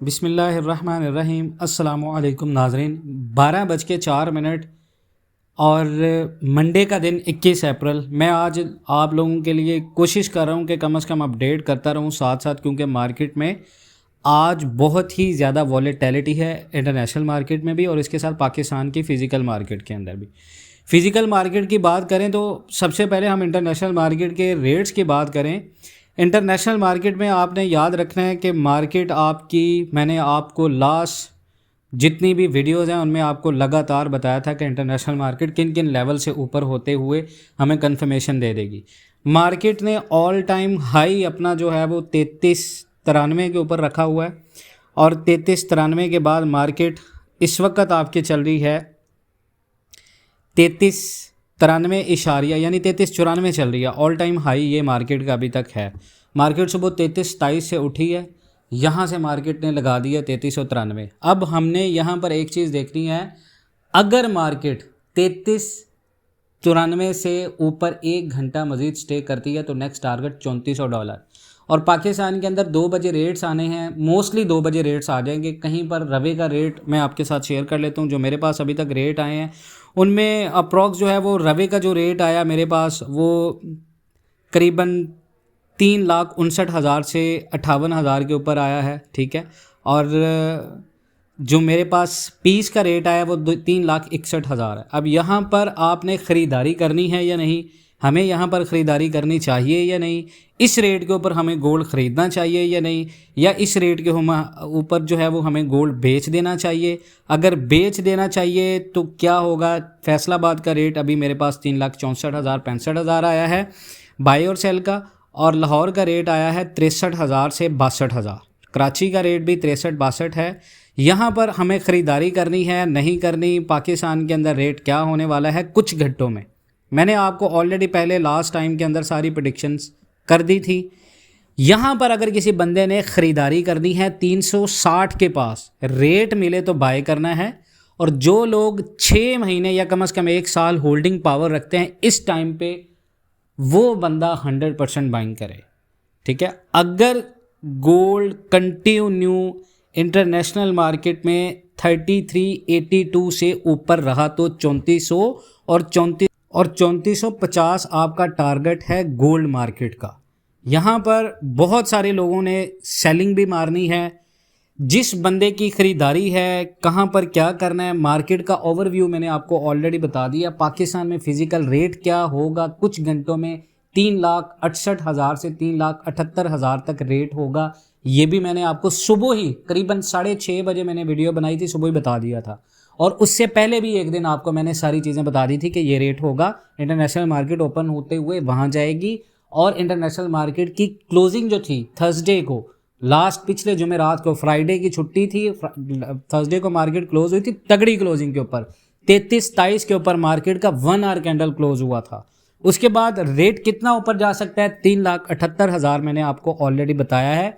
बिस्मिल्लाहिर्रहमानिर्रहीम। अस्सलामुअलैकुम नाज़रीन। 12:04 और मंडे का दिन 21 अप्रैल। मैं आज आप लोगों के लिए कोशिश कर रहा हूं कि कम से कम अपडेट करता रहूं साथ साथ, क्योंकि मार्केट में आज बहुत ही ज़्यादा वॉलेटिलिटी है, इंटरनेशनल मार्केट में भी और इसके साथ पाकिस्तान की फ़िज़िकल मार्केट के अंदर भी। फ़िज़िकल मार्केट की बात करें तो सबसे पहले हम इंटरनेशनल मार्केट के रेट्स की बात करें। इंटरनेशनल मार्केट में आपने याद रखना है कि मार्केट आपकी, मैंने आपको लास्ट जितनी भी वीडियोज़ हैं उनमें आपको लगातार बताया था कि इंटरनेशनल मार्केट किन किन लेवल से ऊपर होते हुए हमें कंफर्मेशन दे देगी। मार्केट ने ऑल टाइम हाई अपना जो है वो 3393 के ऊपर रखा हुआ है और 3393 के बाद मार्केट इस वक्त आपकी चल रही है 3393 इशारिया यानी 3394 चल रही है। ऑल टाइम हाई ये मार्केट का अभी तक है। मार्केट सुबह 3327 से उठी है, यहाँ से मार्केट ने लगा दिया 3393। अब हमने यहाँ पर एक चीज़ देखनी है, अगर मार्केट 3394 से ऊपर 1 घंटा मज़ीद स्टे करती है तो नेक्स्ट टारगेट $3400। और पाकिस्तान के अंदर 2 बजे रेट्स आने हैं, मोस्टली 2 बजे रेट्स आ जाएंगे। कहीं पर रवे का रेट मैं आपके साथ शेयर कर लेता हूँ। जो मेरे पास अभी तक रेट आए हैं उनमें अप्रॉक्स जो है वो रवे का जो रेट आया मेरे पास वो करीबन 3,59,000 से 58,000 के ऊपर आया है, ठीक है। और जो मेरे पास पीस का रेट आया वो 3,61,000 है। अब यहाँ पर आपने ख़रीदारी करनी है या नहीं, हमें यहाँ पर ख़रीदारी करनी चाहिए या नहीं, इस रेट के ऊपर हमें गोल्ड ख़रीदना चाहिए या नहीं, या इस रेट के ऊपर जो है वो हमें गोल्ड बेच देना चाहिए। अगर बेच देना चाहिए तो क्या होगा। फैसलाबाद का रेट अभी मेरे पास 3,64,000 65,000 आया है बाई और सेल का, और लाहौर का रेट आया है 63,000 से 62,000। कराची का रेट भी 63-62 है। यहाँ पर हमें ख़रीदारी करनी है नहीं करनी, पाकिस्तान के अंदर रेट क्या होने वाला है कुछ घंटों में। मैंने आपको ऑलरेडी पहले लास्ट टाइम के अंदर सारी प्रेडिक्शंस कर दी थी। यहाँ पर अगर किसी बंदे ने ख़रीदारी करनी है 360 के पास रेट मिले तो बाय करना है, और जो लोग 6 महीने या कम से कम 1 साल होल्डिंग पावर रखते हैं इस टाइम पे, वो बंदा 100% बाइंग करे, ठीक है। अगर गोल्ड कंटिन्यू इंटरनेशनल मार्केट में 3382 से ऊपर रहा तो 3400 और 3450 आपका टारगेट है गोल्ड मार्केट का। यहाँ पर बहुत सारे लोगों ने सेलिंग भी मारनी है। जिस बंदे की ख़रीदारी है, कहाँ पर क्या करना है, मार्केट का ओवरव्यू मैंने आपको ऑलरेडी बता दिया। पाकिस्तान में फ़िज़िकल रेट क्या होगा कुछ घंटों में, 3,68,000 से 3,78,000 तक रेट होगा। ये भी मैंने आपको सुबह ही करीबन 6:30 बजे मैंने वीडियो बनाई थी, सुबह ही बता दिया था। और उससे पहले भी एक दिन आपको मैंने सारी चीज़ें बता दी थी कि ये रेट होगा। इंटरनेशनल मार्केट ओपन होते हुए वहाँ जाएगी, और इंटरनेशनल मार्केट की क्लोजिंग जो थी थर्सडे को, लास्ट पिछले जुमेरात को, फ्राइडे की छुट्टी थी, थर्सडे को मार्केट क्लोज हुई थी तगड़ी क्लोजिंग के ऊपर, 33-23 के ऊपर मार्केट का 1 आवर कैंडल क्लोज हुआ था। उसके बाद रेट कितना ऊपर जा सकता है, 3,78,000 मैंने आपको ऑलरेडी बताया है,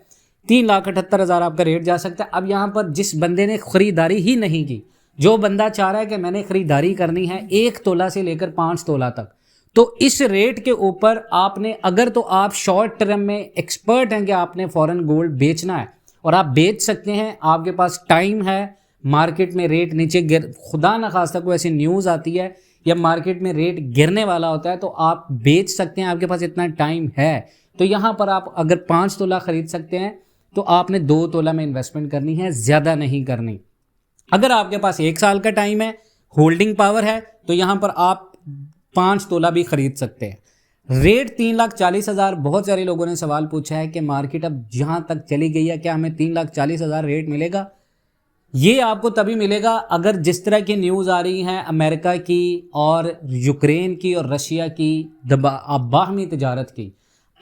3,78,000 आपका रेट जा सकता है। अब यहाँ पर जिस बंदे ने ख़रीदारी ही नहीं की, जो बंदा चाह रहा है कि मैंने ख़रीदारी करनी है 1 तोला से लेकर 5 तोला तक, तो इस रेट के ऊपर आपने, अगर तो आप शॉर्ट टर्म में एक्सपर्ट हैं कि आपने फॉरेन गोल्ड बेचना है और आप बेच सकते हैं, आपके पास टाइम है, मार्केट में रेट नीचे गिर, खुदा न खास्ता कोई ऐसी न्यूज़ आती है या मार्केट में रेट गिरने वाला होता है तो आप बेच सकते हैं, आपके पास इतना टाइम है। तो यहाँ पर आप अगर 5 तोला ख़रीद सकते हैं तो आपने 2 तोला में इन्वेस्टमेंट करनी है, ज़्यादा नहीं करनी। अगर आपके पास 1 साल का टाइम है, होल्डिंग पावर है, तो यहाँ पर आप 5 तोला भी ख़रीद सकते हैं। रेट 3,40,000। बहुत सारे लोगों ने सवाल पूछा है कि मार्केट अब जहाँ तक चली गई है क्या हमें 3,40,000 रेट मिलेगा। ये आपको तभी मिलेगा अगर जिस तरह की न्यूज़ आ रही हैं अमेरिका की और यूक्रेन की और रशिया की बाहमी तजारत की,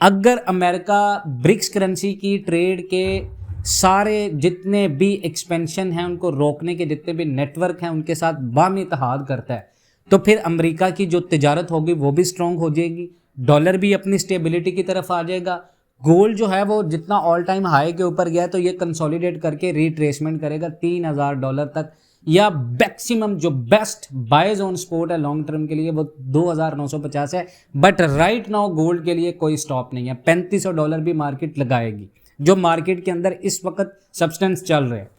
अगर अमेरिका ब्रिक्स करेंसी की ट्रेड के सारे जितने भी एक्सपेंशन हैं उनको रोकने के जितने भी नेटवर्क हैं उनके साथ बाहमी इत्तेहाद करता है, तो फिर अमेरिका की जो तिजारत होगी वो भी स्ट्रॉन्ग हो जाएगी, डॉलर भी अपनी स्टेबिलिटी की तरफ आ जाएगा। गोल्ड जो है वो जितना ऑल टाइम हाई के ऊपर गया है तो ये कंसोलिडेट करके रिट्रेसमेंट करेगा $3,000 तक, या मैक्सिमम जो बेस्ट बाय ऑन स्पॉट है लॉन्ग टर्म के लिए वो 2,950 है। बट राइट नाउ गोल्ड के लिए कोई स्टॉप नहीं है, $3,500 भी मार्केट लगाएगी। जो मार्केट के अंदर इस वक्त सब्सटेंस चल रहे हैं।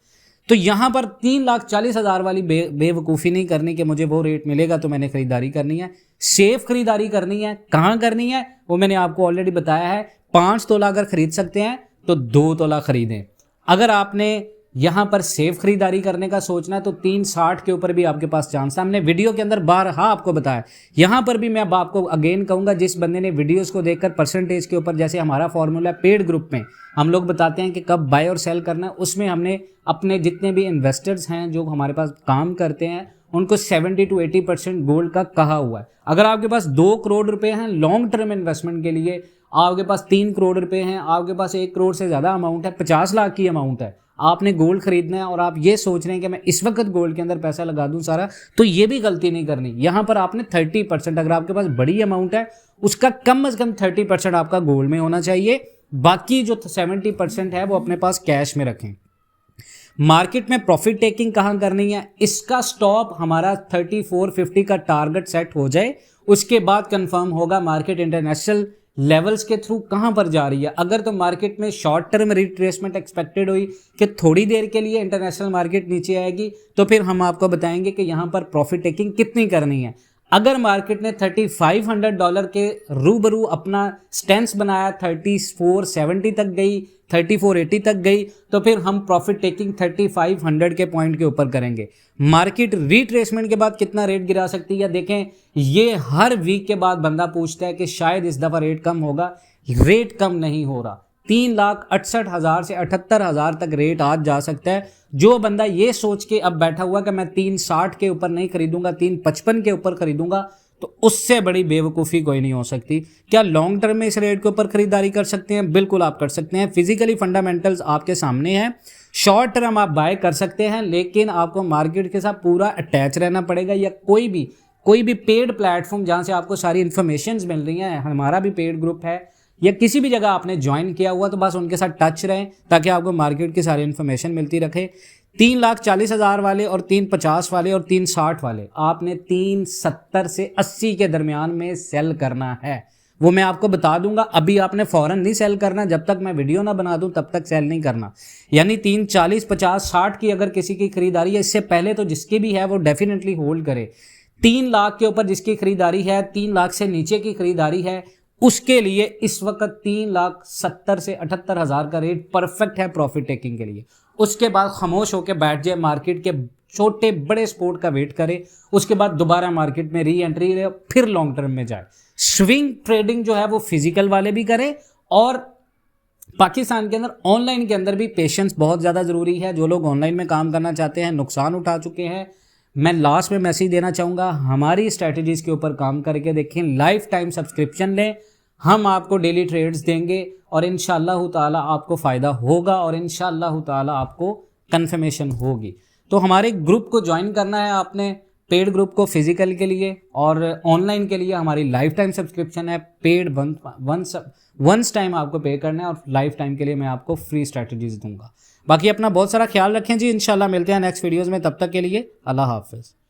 तो यहाँ पर 3,40,000 वाली बेवकूफ़ी नहीं करनी कि मुझे वो रेट मिलेगा तो मैंने खरीदारी करनी है। सेफ खरीदारी करनी है। कहाँ करनी है वो मैंने आपको ऑलरेडी बताया है। 5 तोला अगर खरीद सकते हैं तो 2 तोला खरीदें। अगर आपने यहाँ पर सेफ खरीदारी करने का सोचना है तो 360 के ऊपर भी आपके पास चांस है। हमने वीडियो के अंदर बारहा आपको बताया। यहाँ पर भी मैं अब आपको अगेन कहूँगा, जिस बंदे ने वीडियोस को देखकर परसेंटेज के ऊपर, जैसे हमारा फॉर्मूला पेड ग्रुप में हम लोग बताते हैं कि कब बाय और सेल करना है, उसमें हमने अपने जितने भी इन्वेस्टर्स हैं जो हमारे पास काम करते हैं उनको 70 to 80% गोल्ड का कहा हुआ है। अगर आपके पास 2 करोड़ रुपए हैं लॉन्ग टर्म इन्वेस्टमेंट के लिए, आपके पास 3 करोड़ रुपए हैं, आपके पास 1 करोड़ से ज़्यादा अमाउंट है, 50 लाख की अमाउंट है, आपने गोल्ड खरीदना है और आप ये सोच रहे हैं कि मैं इस वक्त गोल्ड के अंदर पैसा लगा दूं सारा, तो ये भी गलती नहीं करनी। यहाँ पर आपने 30%, अगर आपके पास बड़ी अमाउंट है उसका कम से कम 30% आपका गोल्ड में होना चाहिए। बाकी जो 70% है वो अपने पास कैश में रखें। मार्केट में प्रॉफिट टेकिंग कहाँ करनी है, इसका स्टॉप हमारा 3450 का टारगेट सेट हो जाए, उसके बाद कंफर्म होगा मार्केट इंटरनेशनल लेवल्स के थ्रू कहाँ पर जा रही है। अगर तो मार्केट में शॉर्ट टर्म रिट्रेसमेंट एक्सपेक्टेड हुई कि थोड़ी देर के लिए इंटरनेशनल मार्केट नीचे आएगी, तो फिर हम आपको बताएंगे कि यहाँ पर प्रॉफिट टेकिंग कितनी करनी है। अगर मार्केट ने $3500 के रूबरू अपना स्टैंस बनाया, 3470 तक गई, 3480 तक गई, तो फिर हम प्रॉफिट टेकिंग 3500 के पॉइंट के ऊपर करेंगे। मार्केट रिट्रेसमेंट के बाद कितना रेट गिरा सकती है, देखें ये हर वीक के बाद बंदा पूछता है कि शायद इस दफ़ा रेट कम होगा। रेट कम नहीं हो रहा, 3,68,000 से 78,000 तक रेट आज जा सकता है। जो बंदा ये सोच के अब बैठा हुआ कि मैं 360 के ऊपर नहीं खरीदूंगा, 355 के ऊपर खरीदूंगा, तो उससे बड़ी बेवकूफ़ी कोई नहीं हो सकती। क्या लॉन्ग टर्म में इस रेट के ऊपर खरीदारी कर सकते हैं? बिल्कुल आप कर सकते हैं। फिजिकली फंडामेंटल्स आपके सामने हैं। शॉर्ट टर्म आप बाय कर सकते हैं, लेकिन आपको मार्केट के साथ पूरा अटैच रहना पड़ेगा, या कोई भी पेड प्लेटफॉर्म जहाँ से आपको सारी इन्फॉर्मेशन मिल रही हैं, हमारा भी पेड ग्रुप है, या किसी भी जगह आपने ज्वाइन किया हुआ, तो बस उनके साथ टच रहें ताकि आपको मार्केट की सारी इन्फॉर्मेशन मिलती रखे। 3,40,000 वाले और 350 वाले और 360 वाले आपने 370 से 80 के दरमियान में सेल करना है। वो मैं आपको बता दूंगा, अभी आपने फौरन नहीं सेल करना, जब तक मैं वीडियो ना बना दूं तब तक सेल नहीं करना। यानी 340, 50, 60 की अगर किसी की खरीदारी है, इससे पहले तो जिसकी भी है वो डेफिनेटली होल्ड करे। 3 लाख के ऊपर जिसकी खरीदारी है, 3 लाख से नीचे की खरीदारी है, उसके लिए इस वक्त 3,70,000 से 78,000 का रेट परफेक्ट है प्रॉफिट टेकिंग के लिए। उसके बाद खामोश होकर बैठ जाए, मार्केट के छोटे बड़े सपोर्ट का वेट करे, उसके बाद दोबारा मार्केट में री एंट्री ले, फिर लॉन्ग टर्म में जाए। स्विंग ट्रेडिंग जो है वो फिजिकल वाले भी करें, और पाकिस्तान के अंदर ऑनलाइन के अंदर भी पेशेंस बहुत ज़्यादा ज़रूरी है। जो लोग ऑनलाइन में काम करना चाहते हैं, नुकसान उठा चुके हैं, मैं लास्ट में मैसेज देना चाहूँगा, हमारी स्ट्रैटेजीज़ के ऊपर काम करके देखें, लाइफ टाइम सब्सक्रिप्शन लें, हम आपको डेली ट्रेड्स देंगे और इंशाअल्लाह ताला आपको फ़ायदा होगा और इंशाअल्लाह ताला आपको कन्फर्मेशन होगी। तो हमारे ग्रुप को ज्वाइन करना है आपने, पेड ग्रुप को फिजिकल के लिए, और ऑनलाइन के लिए हमारी लाइफ टाइम सब्सक्रिप्शन है। पेड वंस टाइम आपको पे करना है, और लाइफ टाइम के लिए मैं आपको फ्री स्ट्रैटेजीज दूंगा। बाकी अपना बहुत सारा ख्याल रखें जी, इंशाल्लाह मिलते हैं नेक्स्ट वीडियोज़ में, तब तक के लिए अल्लाह हाफिज़।